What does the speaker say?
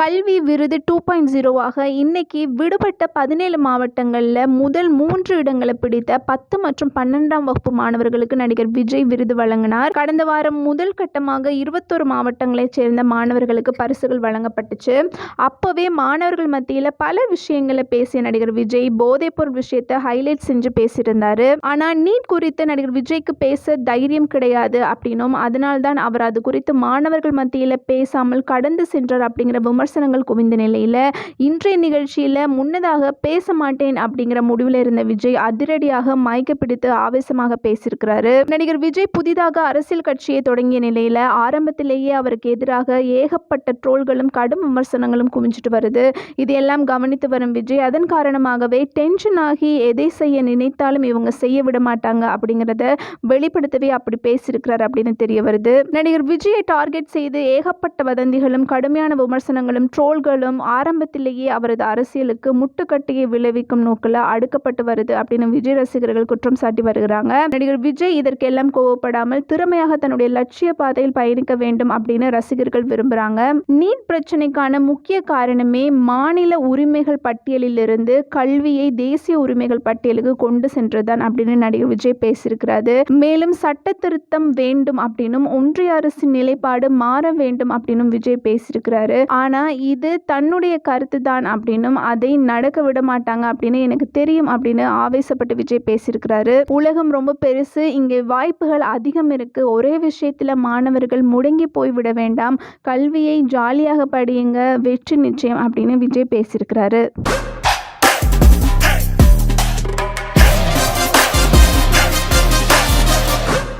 கல்வி விருது 2.0 இன்னைக்கு விடுபட்ட 17 மாவட்டங்களில் முதல் 3 இடங்களை பிடித்த 10 மற்றும் 12ஆம் வகுப்பு மாணவர்களுக்கு நடிகர் விஜய் விருது வழங்கினார். கடந்த வாரம் முதல் கட்டமாக 21 மாவட்டங்களைச் சேர்ந்த மாணவர்களுக்கு பரிசுகள் வழங்கப்பட்டுச்சு. அப்போவே மாணவர்கள் மத்தியில் பல விஷயங்களை பேசிய நடிகர் விஜய் போதைப்பொருள் விஷயத்தை ஹைலைட் செஞ்சு பேசியிருந்தாரு. ஆனால் நீட் குறித்து நடிகர் விஜய்க்கு பேச தைரியம் கிடையாது அப்படின்னும், அதனால்தான் அவர் அது குறித்து மாணவர்கள் மத்தியில் பேசாமல் கடந்து சென்றார் அப்படிங்கிற விமர்சனங்கள் குவிந்த நிலையில் இன்றைய நிகழ்ச்சியில் முன்னதாக பேச மாட்டேன் அப்படிங்கிற முடிவில் இருந்த விஜய் அதிரடியாக மைக்க பிடித்து ஆவேசமாக பேசியிருக்கிறாரு. நடிகர் விஜய் புதிதாக அரசியல் கட்சியை தொடங்கிய நிலையில் ஆரம்பத்திலேயே அவருக்கு எதிராக ஏகப்பட்ட ட்ரோல்களும் கடும் விமர்சனங்களும் குவிஞ்சிட்டு வருது. இதையெல்லாம் கவனித்து வரும் விஜய் அதன் காரணமாகவே டென்ஷன் ஆகி எதை செய்ய நினைத்தாலும் இவங்க செய்ய விட மாட்டாங்க அப்படிங்கிறத வெளிப்படுத்தவே அப்படி பேசியிருக்கிறார் அப்படின்னு தெரிய வருது. நடிகர் விஜயை டார்கெட் செய்து ஏகப்பட்ட வதந்திகளும் கடுமையான விமர்சனங்களும் ட்ரோல்களும் ஆரம்பத்திலேயே அவரது அரசியலுக்கு முட்டுக்கட்டையை விளைவிக்கும் நோக்கில் அடுக்கப்பட்டு வருது அப்படின்னு விஜய் ரசிகர்கள் குற்றம் சாட்டி வருகிறாங்க. நடிகர் விஜய் இதற்கெல்லாம் கோவப்படாமல் திறமையாக தன்னுடைய லட்சிய பாதையில் பயணிக்க வேண்டும் அப்படின்னு ரசிகர்கள் விரும்புகிறாங்க. நீட் பிரச்சனைக்கான முக்கிய காரணமே மாநில உரிமைகள் பட்டியலில் இருந்து கல்வியை தேசிய உரிமைகள் பட்டியலுக்கு கொண்டு சென்றதுதான் அப்படின்னு நடிகர் விஜய் பேசியிருக்கிறாரு. மேலும் சட்ட திருத்தம் வேண்டும் அப்படின்னும் ஒன்றிய அரசின் நிலைப்பாடு மாற வேண்டும் அப்படின்னும் விஜய் பேசியிருக்கிறாரு. ஆனா இது தன்னுடைய கருத்து தான் அப்படின்னும் அதை நடக்க விட மாட்டாங்க அப்படின்னு எனக்கு தெரியும் அப்படின்னு ஆவேசப்பட்டு விஜய் பேசியிருக்கிறாரு. உலகம் ரொம்ப பெருசு, இங்கே வாய்ப்புகள் அதிகம் இருக்கு. ஒரே விஷயத்துல மாணவர்கள் முடங்கி போய் விட வேண்டாம். கல்வியை ஜாலியாக படியுங்க, வெற்றி நிச்சயம் அப்படின்னு விஜய் பேசியிருக்கிறாரு.